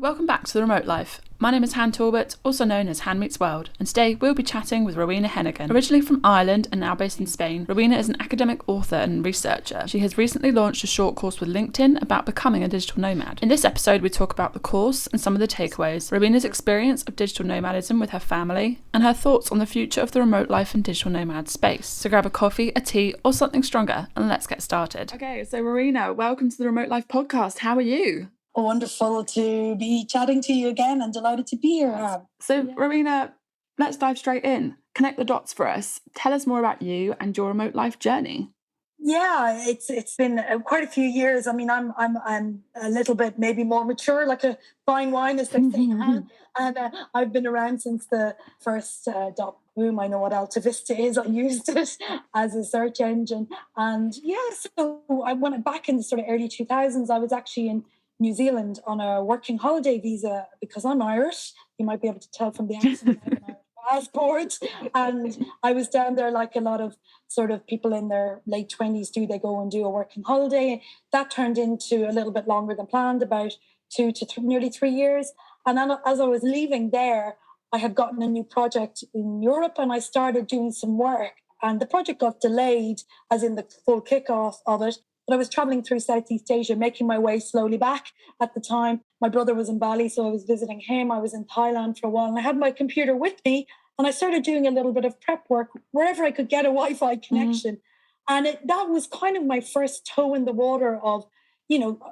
Welcome back to The Remote Life. My name is Han Talbot, also known as Han Meets World, and today we'll be chatting with Rowena Hennigan. Originally from Ireland and now based in Spain, Rowena is an academic author and researcher. She has recently launched a short course with LinkedIn about becoming a digital nomad. In this episode, we talk about the course and some of the takeaways, Rowena's experience of digital nomadism with her family, and her thoughts on the future of the remote life and digital nomad space. So grab a coffee, a tea, or something stronger, and let's get started. Okay, so Rowena, welcome to the Remote Life podcast. How are you? Wonderful to be chatting to you again and delighted to be here. So, Rowena, let's dive straight in. Connect the dots for us. Tell us more about you and your remote life journey. Yeah, it's been quite a few years. I mean, I'm a little bit maybe more mature, like a fine wine, as they say. And I've been around since the first dot boom. I know what Alta Vista is. I used it as a search engine. And yeah, so I went back in the sort of early 2000s. I was actually in New Zealand on a working holiday visa because I'm Irish. You might be able to tell from the accent. I have an Irish passport, and I was down there like a lot of sort of people in their late 20s do. They go and do a working holiday. That turned into a little bit longer than planned, about nearly 3 years. And then as I was leaving there, I had gotten a new project in Europe, and I started doing some work. And the project got delayed, as in the full kickoff of it. But I was traveling through Southeast Asia, making my way slowly back at the time. My brother was in Bali, so I was visiting him. I was in Thailand for a while, and I had my computer with me, and I started doing a little bit of prep work wherever I could get a Wi-Fi connection. And that was kind of my first toe in the water of,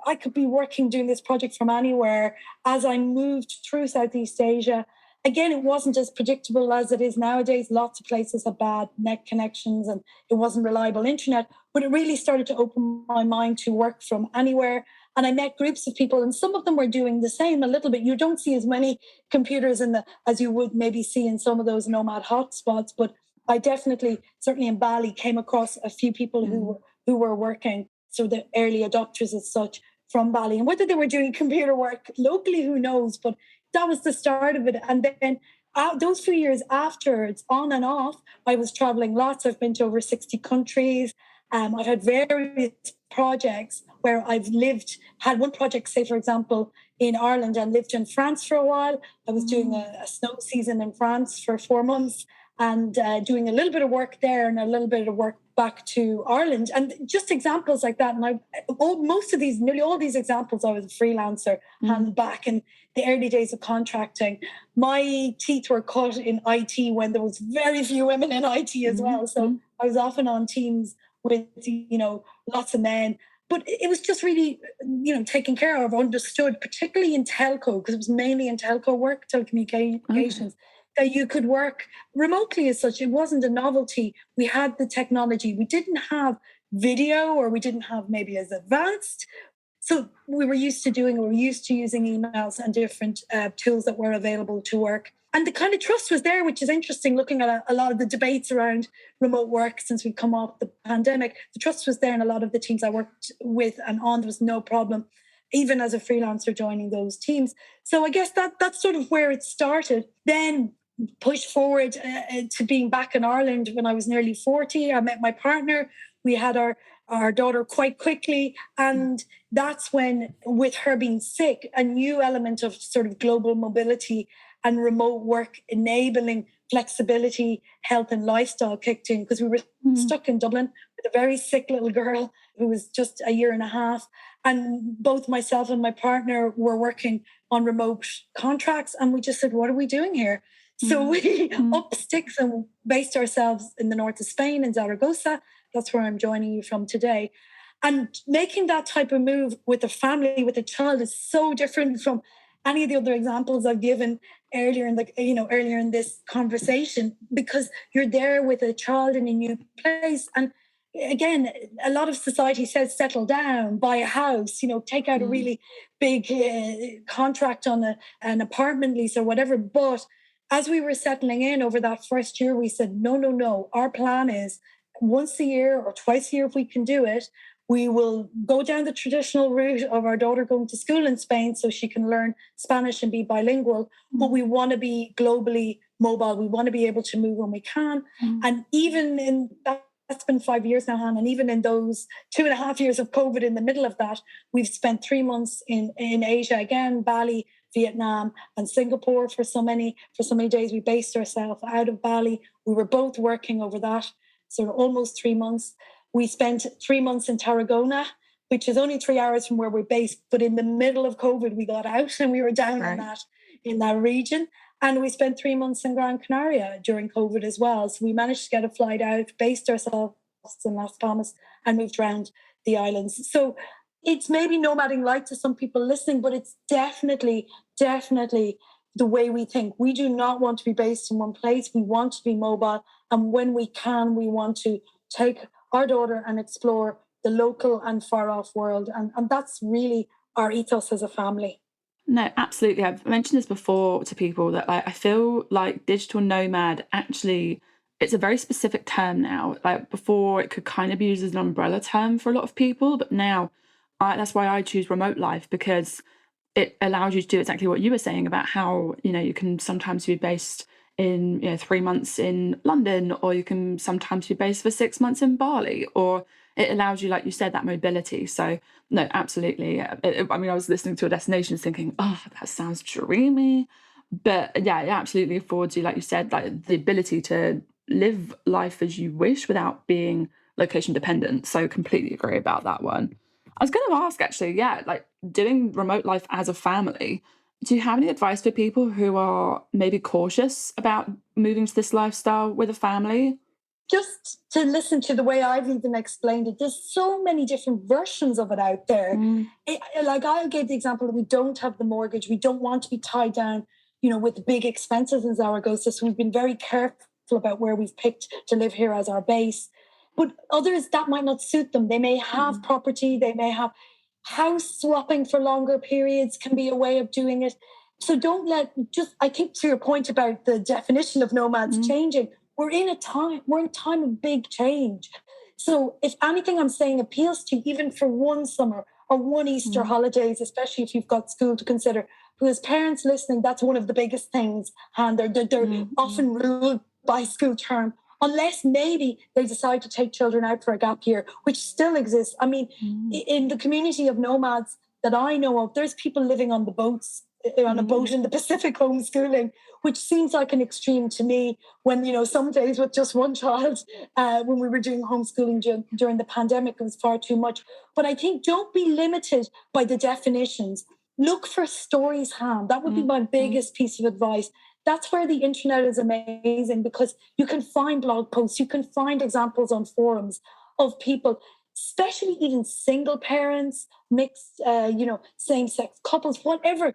I could be working, doing this project from anywhere. As I moved through Southeast Asia, again, it wasn't as predictable as it is nowadays. Lots of places have bad net connections and it wasn't reliable internet, but it really started to open my mind to work from anywhere. And I met groups of people, and some of them were doing the same a little bit. You don't see as many computers as you would maybe see in some of those nomad hotspots, but I definitely, certainly in Bali, came across a few people who were working, so the early adopters as such, from Bali. And whether they were doing computer work locally, who knows? But that was the start of it. And then those few years afterwards, on and off, I was traveling lots. I've been to over 60 countries. I've had various projects where I've had one project, say, for example, in Ireland, and lived in France for a while. I was doing a snow season in France for 4 months and doing a little bit of work there and a little bit of work back to Ireland. And just examples like that. And nearly all these examples, I was a freelancer and back in the early days of contracting. My teeth were cut in IT when there was very few women in IT as well. So I was often on teams with, lots of men. But it was just really, taken care of, understood, particularly in telco, because it was mainly in telco work, telecommunications, that you could work remotely as such. It wasn't a novelty. We had the technology. We didn't have video, or we didn't have maybe as advanced. So we were used to using emails and different tools that were available to work. And the kind of trust was there, which is interesting, looking at a lot of the debates around remote work since we've come off the pandemic. The trust was there in a lot of the teams I worked with and on. There was no problem, even as a freelancer joining those teams. So I guess that's sort of where it started. Then push forward to being back in Ireland when I was nearly 40. I met my partner. We had our daughter quite quickly. And that's when, with her being sick, a new element of sort of global mobility and remote work enabling flexibility, health and lifestyle kicked in, because we were stuck in Dublin with a very sick little girl who was just a year and a half. And both myself and my partner were working on remote contracts. And we just said, what are we doing here? So we up sticks and based ourselves in the north of Spain, in Zaragoza. That's where I'm joining you from today. And making that type of move with a family, with a child, is so different from any of the other examples I've given earlier in this conversation, because you're there with a child in a new place. And again, a lot of society says settle down, buy a house, take out a really big contract on an apartment lease or whatever. But as we were settling in over that first year, we said, no. Our plan is once a year or twice a year, if we can do it, we will go down the traditional route of our daughter going to school in Spain so she can learn Spanish and be bilingual. But we want to be globally mobile. We want to be able to move when we can. And even in that's been 5 years now, Han. And even in those 2.5 years of COVID in the middle of that, we've spent 3 months in Asia, again, Bali, Vietnam, and Singapore for so many days. We based ourselves out of Bali. We were both working over that, so almost 3 months. We spent 3 months in Tarragona, which is only 3 hours from where we're based. But in the middle of COVID, we got out and we were down in that region. And we spent 3 months in Gran Canaria during COVID as well. So we managed to get a flight out, based ourselves in Las Palmas, and moved around the islands. So it's maybe nomading light to some people listening, but it's definitely the way we think. We do not want to be based in one place. We want to be mobile. And when we can, we want to take our daughter and explore the local and far off world. And that's really our ethos as a family. No, absolutely. I've mentioned this before to people that I feel like digital nomad actually, it's a very specific term now. Like before, it could kind of be used as an umbrella term for a lot of people, but now that's why I choose remote life, because it allows you to do exactly what you were saying about how, you can sometimes be based in 3 months in London, or you can sometimes be based for 6 months in Bali, or it allows you, like you said, that mobility. So no, absolutely. I was listening to a destination thinking, oh, that sounds dreamy. But yeah, it absolutely affords you, like you said, like the ability to live life as you wish without being location dependent. So completely agree about that one. I was going to ask actually, like doing remote life as a family, do you have any advice for people who are maybe cautious about moving to this lifestyle with a family? Just to listen to the way I've even explained it, there's so many different versions of it out there. Like I'll give the example that we don't have the mortgage. We don't want to be tied down, with big expenses in Zaragoza. So we've been very careful about where we've picked to live here as our base. But others, that might not suit them. They may have property. They may have house swapping for longer periods can be a way of doing it. So I think to your point about the definition of nomads changing, we're in a time of big change. So if anything I'm saying appeals to you, even for one summer or one Easter holidays, especially if you've got school to consider, because parents listening, that's one of the biggest things. And they're often ruled by school term, unless maybe they decide to take children out for a gap year, which still exists. I mean, in the community of nomads that I know of, there's people living on the boats, on a boat in the Pacific homeschooling, which seems like an extreme to me when, some days with just one child, when we were doing homeschooling during the pandemic, it was far too much. But I think don't be limited by the definitions. Look for stories, Han. That would be my biggest piece of advice. That's where the internet is amazing, because you can find blog posts, you can find examples on forums of people, especially even single parents, mixed, same-sex couples, whatever,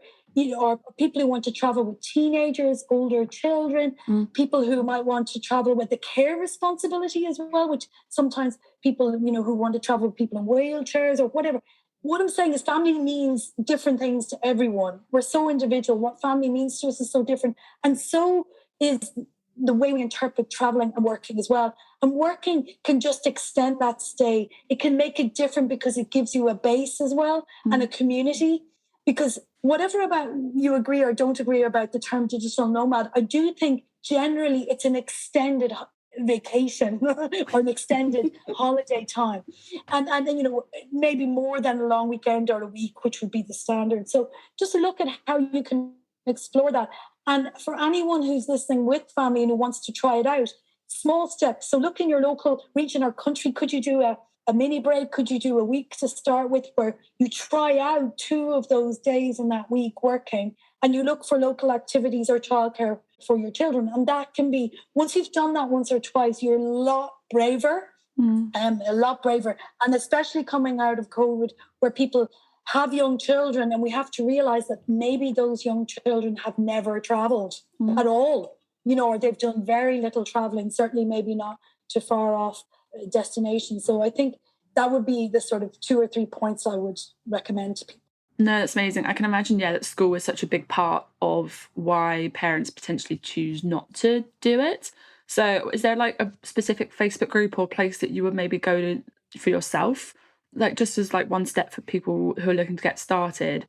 or people who want to travel with teenagers, older children, people who might want to travel with the care responsibility as well, which sometimes people, who want to travel with people in wheelchairs or whatever. What I'm saying is family means different things to everyone. We're so individual. What family means to us is so different. And so is the way we interpret traveling and working as well. And working can just extend that stay. It can make it different because it gives you a base as well and a community. Because whatever about you agree or don't agree about the term digital nomad, I do think generally it's an extended vacation or an extended holiday time, and then maybe more than a long weekend or a week, which would be the standard. So just look at how you can explore that. And for anyone who's listening with family and who wants to try it out, small steps. So look in your local region or country. Could you do a mini break? Could you do a week to start with, where you try out 2 of those days in that week working, and you look for local activities or childcare for your children? And that can be, once you've done that once or twice, you're a lot braver, And especially coming out of COVID, where people have young children, and we have to realize that maybe those young children have never traveled at all, or they've done very little traveling, certainly maybe not to far off destinations. So I think that would be the sort of 2 or 3 points I would recommend to people. No, that's amazing. I can imagine, that school is such a big part of why parents potentially choose not to do it. So is there like a specific Facebook group or place that you would maybe go to for yourself? Like just as like one step for people who are looking to get started,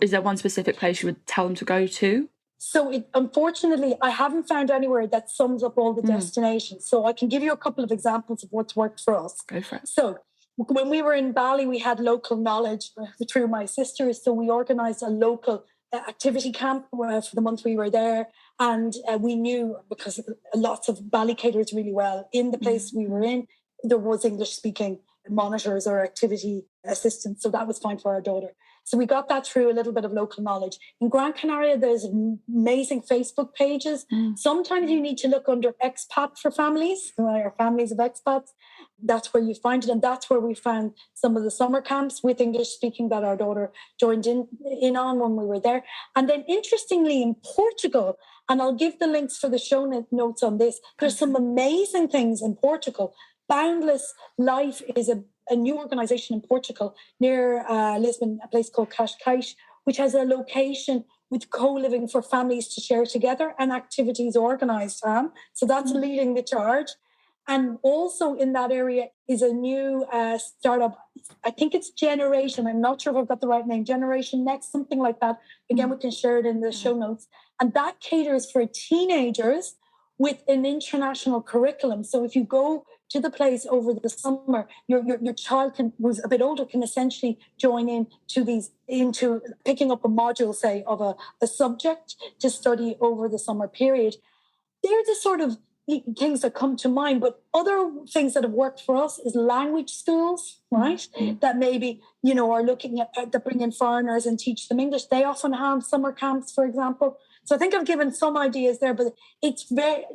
is there one specific place you would tell them to go to? So unfortunately, I haven't found anywhere that sums up all the destinations. So I can give you a couple of examples of what's worked for us. Go for it. So when we were in Bali, we had local knowledge through my sisters. So we organized a local activity camp for the month we were there. And we knew, because lots of Bally caterers really well, in the place we were in, there was English speaking monitors or activity assistants. So that was fine for our daughter. So we got that through a little bit of local knowledge. In Gran Canaria, there's amazing Facebook pages. Sometimes you need to look under expat for families, or families of expats. That's where you find it. And that's where we found some of the summer camps with English speaking that our daughter joined in on when we were there. And then interestingly, in Portugal, and I'll give the links for the show notes on this, there's some amazing things in Portugal. Boundless Life is a new organisation in Portugal near Lisbon, a place called Cascais, which has a location with co-living for families to share together and activities organised. So that's leading the charge. And also in that area is a new startup. I think it's Generation. I'm not sure if I've got the right name. Generation Next, something like that. Again, we can share it in the show notes. And that caters for teenagers with an international curriculum. So if you go to the place over the summer, your child who's a bit older can essentially join into picking up a module, say, of a subject to study over the summer period. They're the sort of things that come to mind. But other things that have worked for us is language schools, right? That maybe, are looking at that bring in foreigners and teach them English. They often have summer camps, for example. So I think I've given some ideas there, but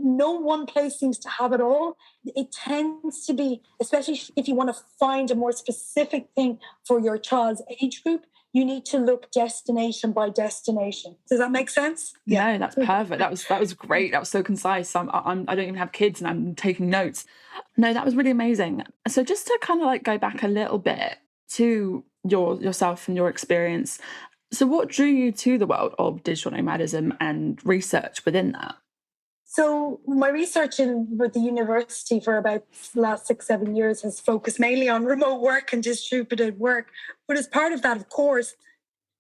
no one place seems to have it all. It tends to be, especially if you want to find a more specific thing for your child's age group, you need to look destination by destination. Does that make sense? Yeah, no, that's perfect. That was great. That was so concise. I don't even have kids and I'm taking notes. No, that was really amazing. So just to kind of go back a little bit to yourself and your experience. So what drew you to the world of digital nomadism and research within that? So my research with the university for about the last 6-7 years has focused mainly on remote work and distributed work. But as part of that, of course,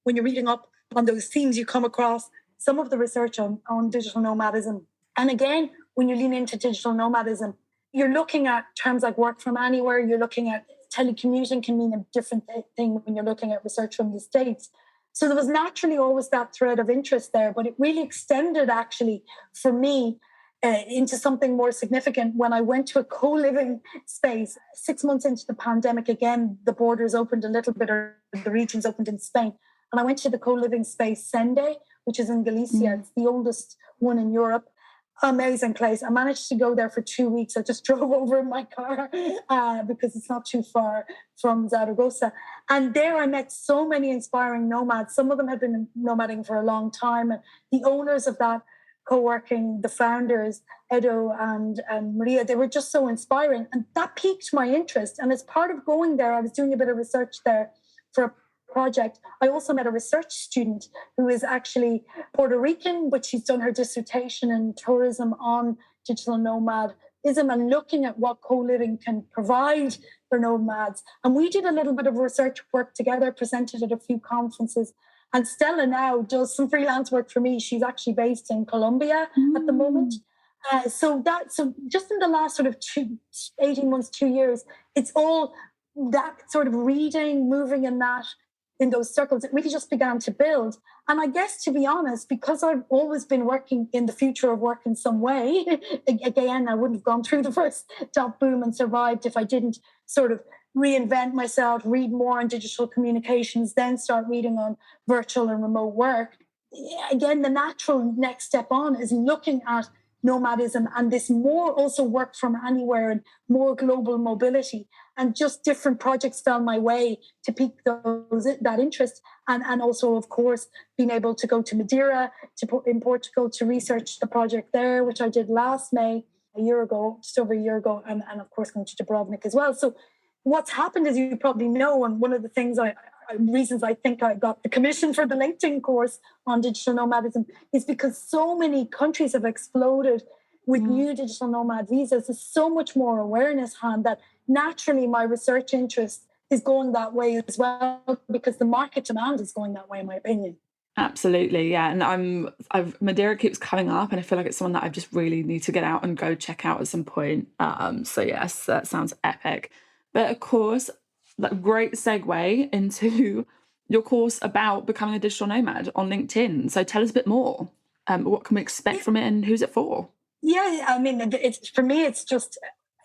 when you're reading up on those themes, you come across some of the research on digital nomadism. And again, when you lean into digital nomadism, you're looking at terms like work from anywhere. You're looking at telecommuting can mean a different thing when you're looking at research from the States. So there was naturally always that thread of interest there, but it really extended actually for me into something more significant when I went to a co-living space 6 months into the pandemic. Again, the borders opened a little bit, or the regions opened in Spain. And I went to the co-living space Sende, which is in Galicia. It's the oldest one in Europe. Amazing place. I managed to go there for 2 weeks. I just drove over in my car because it's not too far from Zaragoza. And there I met so many inspiring nomads. Some of them had been nomading for a long time. And the owners of that co-working, the founders, Edo and Maria, they were just so inspiring. And that piqued my interest. And as part of going there, I was doing a bit of research there for a project. I also met a research student who is actually Puerto Rican, but she's done her dissertation in tourism on digital nomadism and looking at what co-living can provide for nomads. And we did a little bit of research work together, presented at a few conferences. And Stella now does some freelance work for me. She's actually based in Colombia at the moment. So just in the last sort of 18 months, 2 years, it's all that sort of reading, moving in those circles, it really just began to build. And I guess, to be honest, because I've always been working in the future of work in some way, again, I wouldn't have gone through the first dot boom and survived if I didn't sort of reinvent myself, read more on digital communications, then start reading on virtual and remote work. Again, the natural next step on is looking at nomadism and this more also work from anywhere and more global mobility, and just different projects fell my way to pique that interest. And also, of course, being able to go to Madeira in Portugal to research the project there, which I did last May, just over a year ago, and of course going to Dubrovnik as well. So what's happened, as you probably know, and one of the things reasons I think I got the commission for the LinkedIn course on digital nomadism is because so many countries have exploded with new digital nomad visas. There's so much more awareness, Han, that naturally my research interest is going that way as well, because the market demand is going that way, in my opinion. Absolutely, yeah. And Madeira keeps coming up, and I feel like it's someone that I just really need to get out and go check out at some point. So yes, that sounds epic. But of course, great segue into your course about becoming a digital nomad on LinkedIn. So tell us a bit more. What can we expect from it and who's it for? Yeah, I mean, for me, it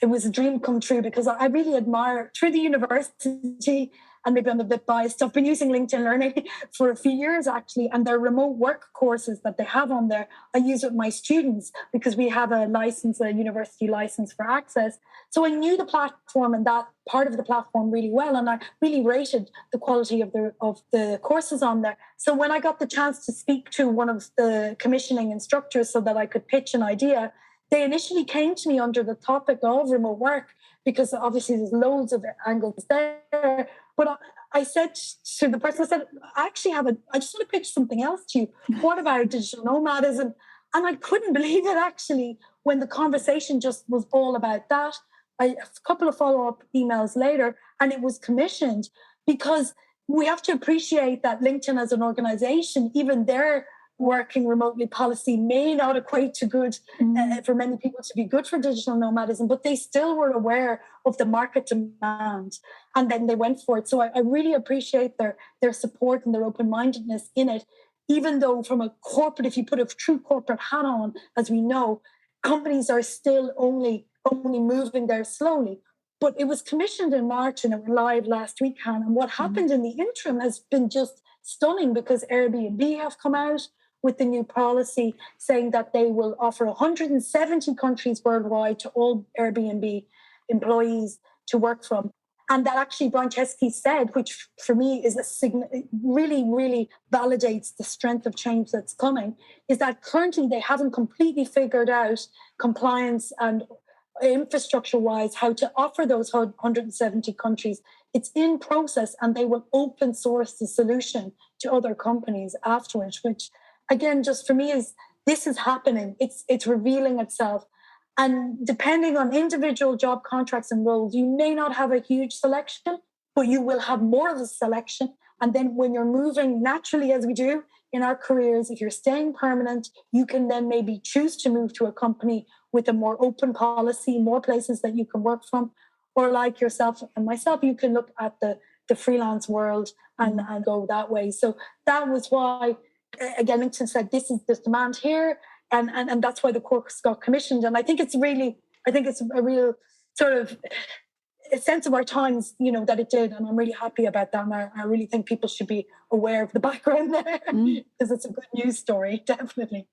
was a dream come true because I really admire through the university, and maybe I'm a bit biased. I've been using LinkedIn Learning for a few years actually, and their remote work courses that they have on there, I use with my students because we have a university license for access. So I knew the platform and that part of the platform really well, and I really rated the quality of the courses on there. So when I got the chance to speak to one of the commissioning instructors so that I could pitch an idea, they initially came to me under the topic of remote work because obviously there's loads of angles there. But I said to the person, I said, I just want to pitch something else to you. What about digital nomadism? And I couldn't believe it actually when the conversation just was all about that. A couple of follow-up emails later, and it was commissioned because we have to appreciate that LinkedIn as an organization, even their working remotely policy may not equate to good for many people to be good for digital nomadism, but they still were aware of the market demand and then they went for it. So I really appreciate their support and their open-mindedness in it, even though from a corporate, if you put a true corporate hat on, as we know, companies are still only moving there slowly. But it was commissioned in March and it went live last week, Han. And what happened in the interim has been just stunning because Airbnb have come out with the new policy saying that they will offer 170 countries worldwide to all Airbnb employees to work from. And that actually Brian Chesky said, which for me is really, really validates the strength of change that's coming, is that currently they haven't completely figured out compliance and infrastructure-wise how to offer those 170 countries. It's in process and they will open source the solution to other companies afterwards, which again, just for me this is happening. It's revealing itself. And depending on individual job contracts and roles, you may not have a huge selection, but you will have more of a selection. And then when you're moving naturally, as we do in our careers, if you're staying permanent, you can then maybe choose to move to a company with a more open policy, more places that you can work from. Or like yourself and myself, you can look at the freelance world and go that way. So that was why, again, LinkedIn said, this demand here. And that's why the course got commissioned. And I think it's a real sort of a sense of our times, that it did. And I'm really happy about that. And I really think people should be aware of the background there because it's a good news story, definitely.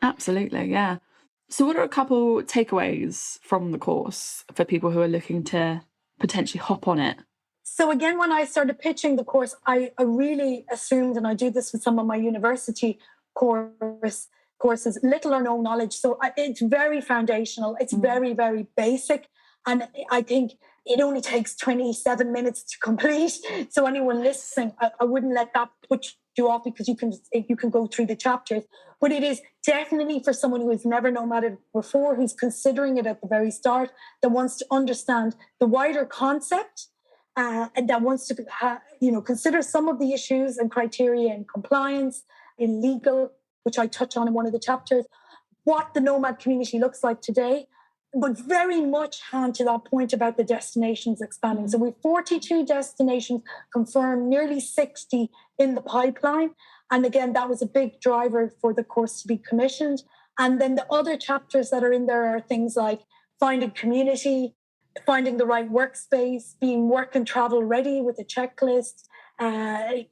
Absolutely, yeah. So what are a couple takeaways from the course for people who are looking to potentially hop on it? So again, when I started pitching the course, I really assumed, and I do this with some of my university courses, little or no knowledge. So it's very foundational. It's very, very basic. And I think it only takes 27 minutes to complete. So anyone listening, I wouldn't let that put you off because you can go through the chapters. But it is definitely for someone who has never nomaded before, who's considering it at the very start, that wants to understand the wider concept, and that wants to consider some of the issues and criteria in compliance, in legal, which I touch on in one of the chapters, what the nomad community looks like today, but very much hand to that point about the destinations expanding. So we have 42 destinations confirmed, nearly 60 in the pipeline. And again, that was a big driver for the course to be commissioned. And then the other chapters that are in there are things like finding community, finding the right workspace, being work and travel ready with a checklist,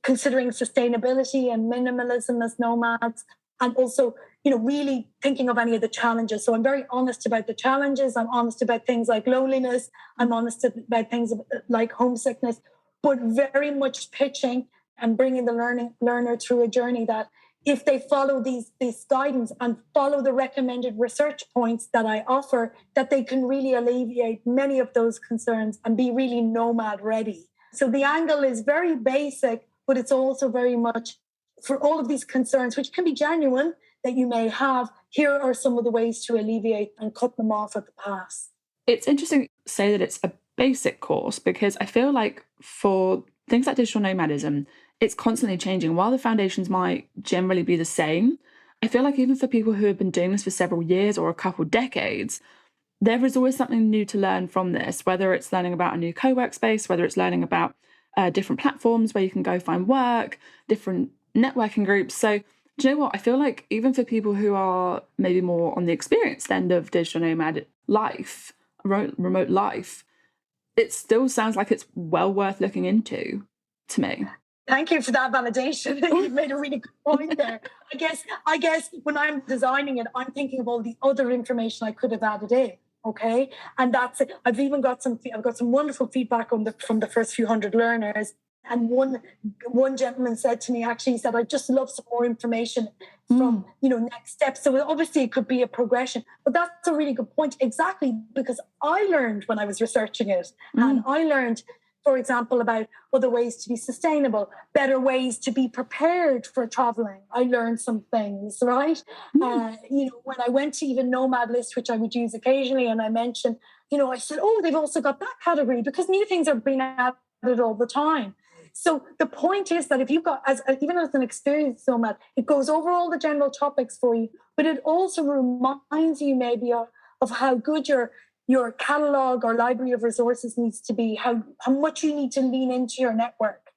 considering sustainability and minimalism as nomads, and also, really thinking of any of the challenges. So I'm very honest about the challenges. I'm honest about things like loneliness. I'm honest about things like homesickness, but very much pitching and bringing the learner through a journey that if they follow this guidance and follow the recommended research points that I offer, that they can really alleviate many of those concerns and be really nomad ready. So the angle is very basic, but it's also very much for all of these concerns, which can be genuine, that you may have. Here are some of the ways to alleviate and cut them off at the pass. It's interesting to say that it's a basic course because I feel like for things like digital nomadism, it's constantly changing. While the foundations might generally be the same, I feel like even for people who have been doing this for several years or a couple decades, there is always something new to learn from this, whether it's learning about a new co-work space, whether it's learning about different platforms where you can go find work, different networking groups. So do you know what? I feel like even for people who are maybe more on the experienced end of digital nomad life, remote life, it still sounds like it's well worth looking into to me. Thank you for that validation. You've made a really good point there. I guess when I'm designing it, I'm thinking of all the other information I could have added in. Okay, and that's it. I've got some wonderful feedback from the first few hundred learners. And one gentleman said to me, actually, he said, "I'd just love some more information from next steps." So obviously it could be a progression, but that's a really good point. Exactly, because I learned when I was researching it, and I learned, for example, about other ways to be sustainable, better ways to be prepared for traveling. I learned some things, right? When I went to even Nomad list, which I would use occasionally, and I mentioned, I said, "Oh, they've also got that category," because new things are being added all the time. So the point is that if you've got, even as an experienced nomad, it goes over all the general topics for you, but it also reminds you maybe of how good your catalog or library of resources needs to be, how much you need to lean into your network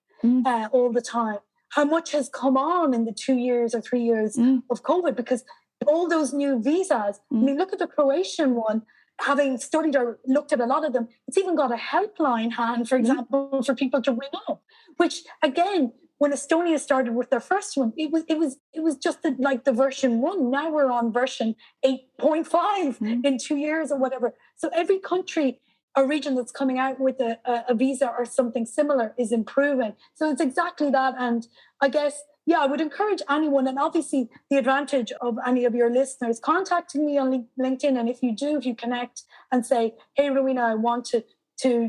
all the time, how much has come on in the 2 years or 3 years of COVID, because all those new visas, I mean, look at the Croatian one. Having studied or looked at a lot of them, it's even got a helpline, Han, for example, for people to ring up. Which again, when Estonia started with their first one, it was just like the version 1. Now we're on version 8.5 in 2 years or whatever. So every country or region that's coming out with a visa or something similar is improving. So it's exactly that. And I guess, yeah, I would encourage anyone, and obviously the advantage of any of your listeners contacting me on LinkedIn. And if you connect and say, "Hey, Rowena, I want to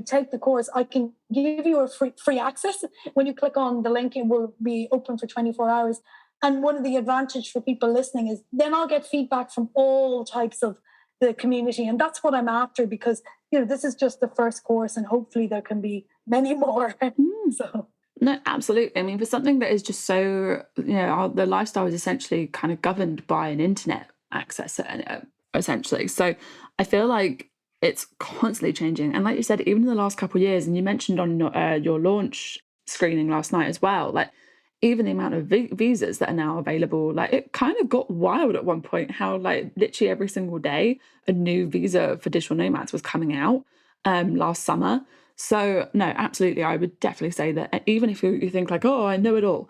take the course," I can give you a free access. When you click on the link, it will be open for 24 hours. And one of the advantage for people listening is then I'll get feedback from all types of the community. And that's what I'm after, because, this is just the first course, and hopefully there can be many more. So. No, absolutely. I mean, for something that is just so, the lifestyle is essentially kind of governed by an internet access, essentially. So I feel like it's constantly changing. And like you said, even in the last couple of years, and you mentioned on your launch screening last night as well, like even the amount of visas that are now available, like it kind of got wild at one point, how like literally every single day a new visa for digital nomads was coming out last summer. So no, absolutely, I would definitely say that even if you think like, "Oh, I know it all,"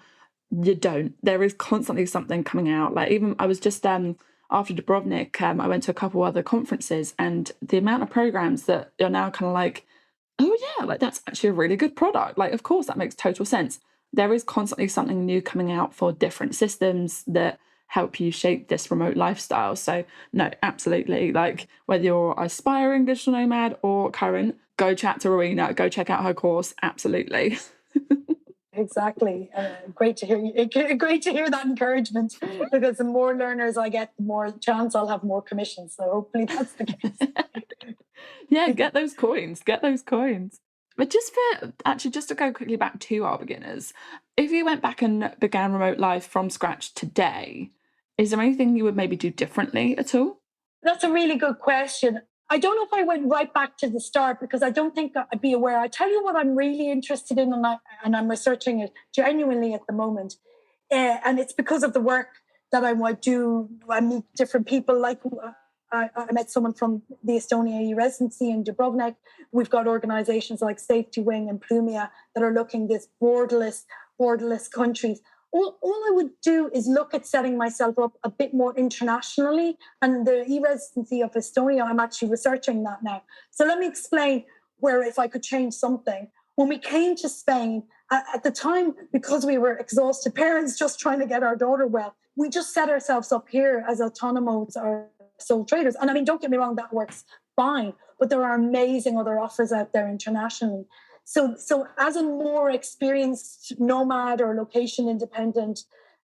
you don't. There is constantly something coming out. Like even I was just after Dubrovnik, I went to a couple other conferences, and the amount of programs that are now kind of like, "Oh yeah, like that's actually a really good product." Like, of course, that makes total sense. There is constantly something new coming out for different systems that help you shape this remote lifestyle. So no, absolutely. Like whether you're aspiring digital nomad or current, go chat to Rowena, go check out her course. Absolutely. Exactly. Great to hear you. Great to hear that encouragement, because the more learners I get, the more chance I'll have more commissions. So hopefully that's the case. Yeah, get those coins. Get those coins. But just to go quickly back to our beginners, if you went back and began remote life from scratch today, is there anything you would maybe do differently at all? That's a really good question. I don't know if I went right back to the start, because I don't think I'd be aware. I tell you what I'm really interested in, and I'm researching it genuinely at the moment. And it's because of the work that I might do. I meet different people. Like I met someone from the Estonia residency in Dubrovnik. We've got organizations like Safety Wing and Plumia that are looking this borderless countries. All I would do is look at setting myself up a bit more internationally. And the e-residency of Estonia, I'm actually researching that now. So let me explain where, if I could change something. When we came to Spain, at the time, because we were exhausted parents just trying to get our daughter well, we just set ourselves up here as autonomos or sole traders. And I mean, don't get me wrong, that works fine. But there are amazing other offers out there internationally. So as a more experienced nomad or location independent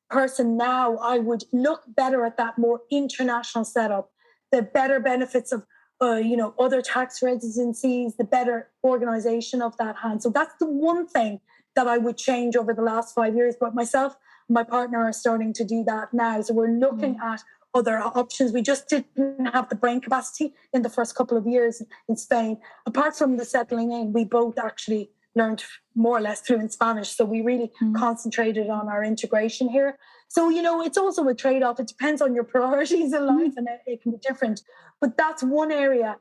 person now, I would look better at that more international setup, the better benefits of other tax residencies, the better organization of that hand. So that's the one thing that I would change over the last 5 years. But myself and my partner are starting to do that now. So we're looking at other options. We just didn't have the brain capacity in the first couple of years in Spain. Apart from the settling in, we both actually learned more or less fluent Spanish. So we really concentrated on our integration here. So, it's also a trade-off. It depends on your priorities in life, and it can be different. But that's one area.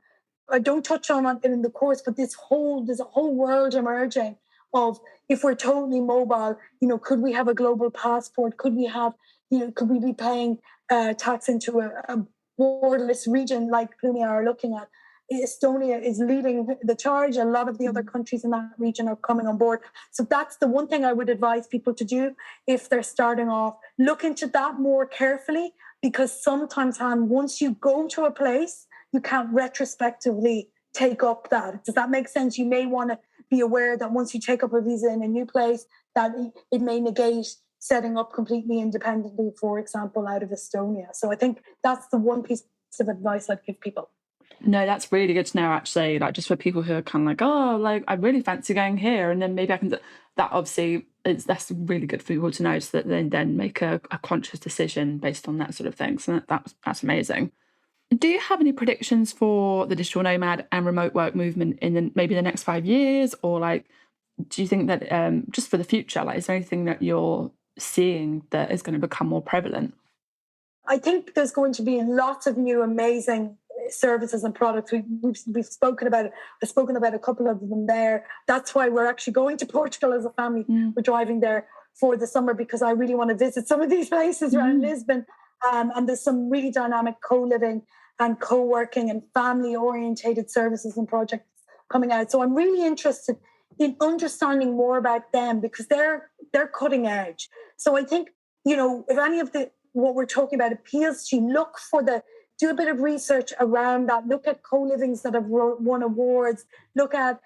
I don't touch on it in the course, but there's a whole world emerging of, if we're totally mobile, could we have a global passport? Could we have, could we be paying tax into a borderless region like Plumia are looking at? Estonia is leading the charge. A lot of the other countries in that region are coming on board. So that's the one thing I would advise people to do if they're starting off. Look into that more carefully, because sometimes, Han, once you go to a place, you can't retrospectively take up that. Does that make sense? You may want to be aware that once you take up a visa in a new place, that it may negate setting up completely independently, for example, out of Estonia. So I think that's the one piece of advice I'd give people. No, that's really good to know, actually, like just for people who are kind of like, oh, like I really fancy going here, and then maybe I can that obviously that's really good for people to know, so that they then make a conscious decision based on that sort of thing. So that's amazing. Do you have any predictions for the digital nomad and remote work movement in maybe the next 5 years, or like, do you think that just for the future, like, is there anything that you're seeing that is going to become more prevalent? I think there's going to be lots of new amazing services and products. We've spoken about it. I've spoken about a couple of them there. That's why we're actually going to Portugal as a family. We're driving there for the summer because I really want to visit some of these places around Lisbon. And there's some really dynamic co-living and co-working and family-orientated services and projects coming out. So I'm really interested in understanding more about them, because they're cutting edge. So I think, if any of what we're talking about appeals to you, do a bit of research around that. Look at co-livings that have won awards. Look at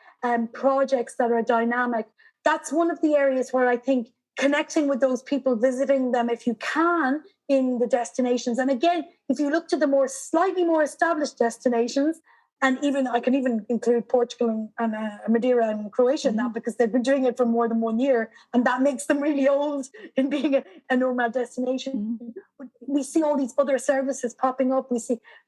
projects that are dynamic. That's one of the areas where I think connecting with those people, visiting them if you can in the destinations. And again, if you look to the slightly more established destinations, and I can even include Portugal and Madeira and Croatia in that, because they've been doing it for more than 1 year, and that makes them really old in being a nomad destination. We see all these other services popping up.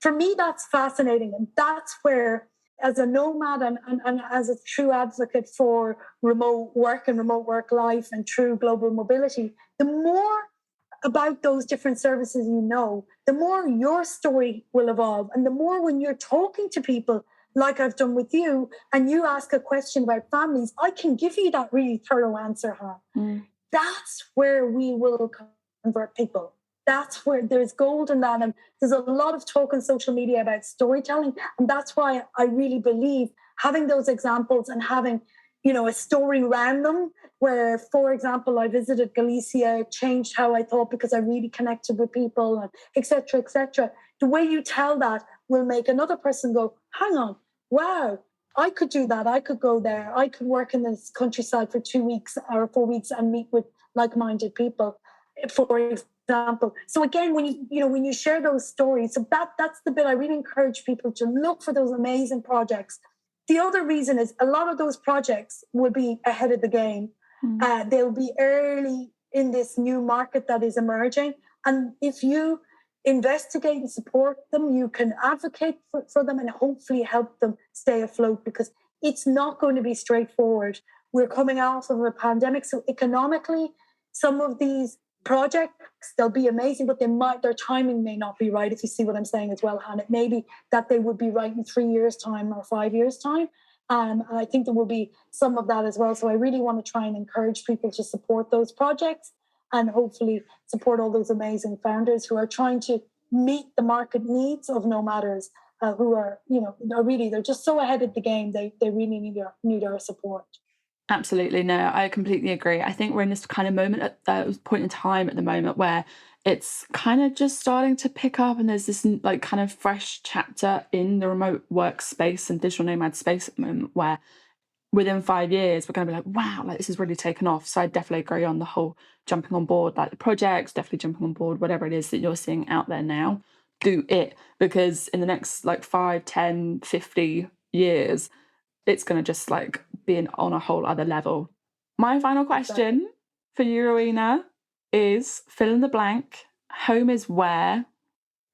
For me, that's fascinating. And that's where, as a nomad and as a true advocate for remote work and remote work life and true global mobility, the more about those different services the more your story will evolve. And the more, when you're talking to people like I've done with you, and you ask a question about families, I can give you that really thorough answer, Han. That's where we will convert people. That's where there's gold in that. And there's a lot of talk on social media about storytelling. And that's why I really believe having those examples and having, a story around them, where, for example, I visited Galicia, changed how I thought because I really connected with people, and et cetera, et cetera. The way you tell that will make another person go, hang on, wow, I could do that. I could go there. I could work in this countryside for 2 weeks or 4 weeks and meet with like-minded people, for example. So again, when you share those stories, so that's the bit I really encourage people to look for, those amazing projects. The other reason is a lot of those projects will be ahead of the game. They'll be early in this new market that is emerging. And if you investigate and support them, you can advocate for them and hopefully help them stay afloat, because it's not going to be straightforward. We're coming out of a pandemic. So economically, some of these projects, they'll be amazing, but their timing may not be right, if you see what I'm saying as well, Han. It may be that they would be right in 3 years' time or 5 years' time. And I think there will be some of that as well. So I really want to try and encourage people to support those projects, and hopefully support all those amazing founders who are trying to meet the market needs of nomaders, who are, they're just so ahead of the game. They really need our support. Absolutely. No, I completely agree. I think we're in this kind of moment at that point in time at the moment where it's kind of just starting to pick up, and there's this like kind of fresh chapter in the remote work space and digital nomad space at the moment, where within 5 years we're going to be like, wow, like this has really taken off. So I definitely agree on the whole jumping on board, like the projects, definitely jumping on board, whatever it is that you're seeing out there now, do it, because in the next like 5, 10, 50 years, it's going to just like be on a whole other level. My final question for you, Rowena, is fill in the blank. Home is where?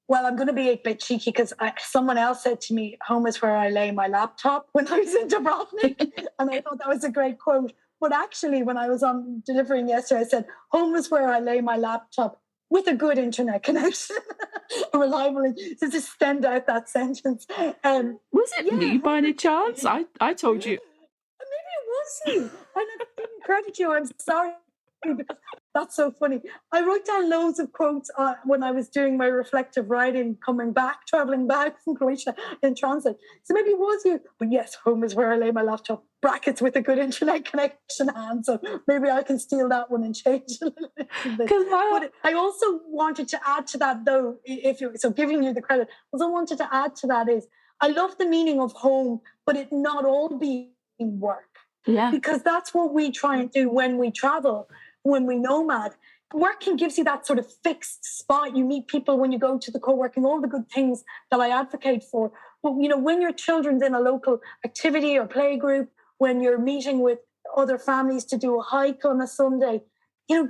Well, I'm going to be a bit cheeky because someone else said to me, home is where I lay my laptop when I was in Dubrovnik. And I thought that was a great quote. But actually, when I was on delivering yesterday, I said, home is where I lay my laptop with a good internet connection. A reliable, to just stand out that sentence. Was it me by any chance? I told you. Maybe it was you. And I didn't credit you. I'm sorry. Because that's so funny. I wrote down loads of quotes when I was doing my reflective writing, traveling back from Croatia in transit. So maybe it was you. But yes, home is where I lay my laptop, brackets with a good internet connection, and so maybe I can steal that one and change it a little bit. But I also wanted to add to that, though, giving you the credit, also wanted to add to that is, I love the meaning of home, but it not all being work. Yeah. Because that's what we try and do when we travel. When we nomad, working gives you that sort of fixed spot. You meet people when you go to the co-working, all the good things that I advocate for. But, when your children's in a local activity or play group, when you're meeting with other families to do a hike on a Sunday,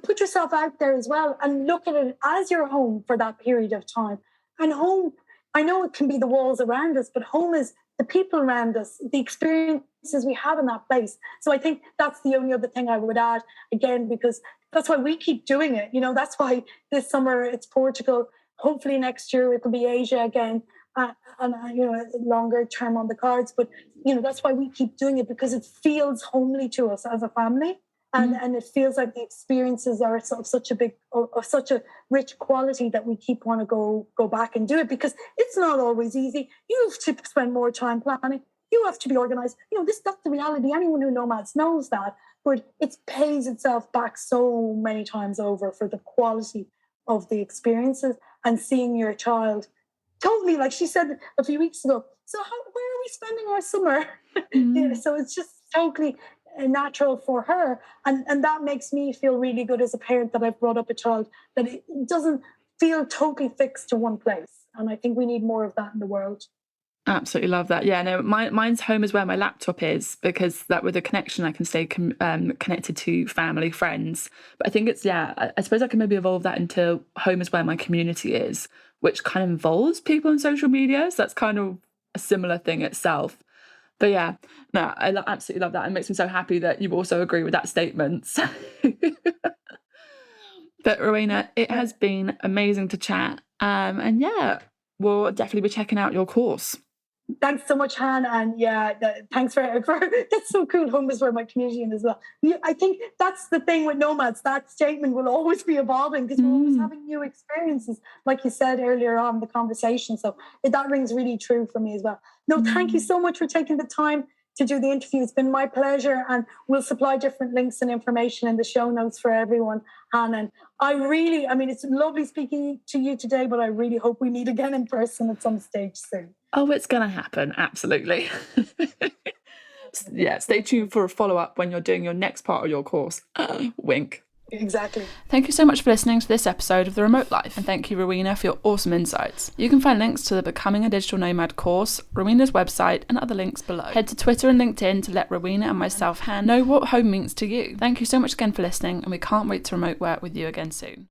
put yourself out there as well and look at it as your home for that period of time. And home, I know it can be the walls around us, but home is the people around us, the experiences we have in that place. So I think that's the only other thing I would add, again, because that's why we keep doing it. That's why this summer it's Portugal. Hopefully next year it will be Asia again, and longer term on the cards. But that's why we keep doing it, because it feels homely to us as a family. And it feels like the experiences are of such a rich quality that we keep want to go back and do it, because it's not always easy. You have to spend more time planning. You have to be organized. That's the reality. Anyone who nomads knows that. But it pays itself back so many times over for the quality of the experiences and seeing your child. Totally, like she said a few weeks ago. So where are we spending our summer? So it's just totally natural for her, and that makes me feel really good as a parent that I've brought up a child that it doesn't feel totally fixed to one place, and I think we need more of that in the world. Absolutely love that. Yeah, no, mine's home is where my laptop is, because that with a connection I can stay connected to family, friends. But I think it's, I suppose I can maybe evolve that into home is where my community is, which kind of involves people on social media, so that's kind of a similar thing itself. But yeah, no, I absolutely love that. It makes me so happy that you also agree with that statement. But Rowena, it has been amazing to chat. And yeah, we'll definitely be checking out your course. Thanks so much, Han, and thanks for that's so cool. Home is where my community is as well. I think that's the thing with nomads. That statement will always be evolving, because we're always having new experiences, like you said earlier on in the conversation. So that rings really true for me as well. No, thank you so much for taking the time to do the interview. It's been my pleasure, and we'll supply different links and information in the show notes for everyone, Han. And it's lovely speaking to you today, but I really hope we meet again in person at some stage soon. Oh, it's going to happen. Absolutely. Yeah, stay tuned for a follow-up when you're doing your next part of your course. Wink. Exactly. Thank you so much for listening to this episode of The Remote Life, and thank you, Rowena, for your awesome insights. You can find links to the Becoming a Digital Nomad course, Rowena's website, and other links below. Head to Twitter and LinkedIn to let Rowena and myself, Han, know what home means to you. Thank you so much again for listening, and we can't wait to remote work with you again soon.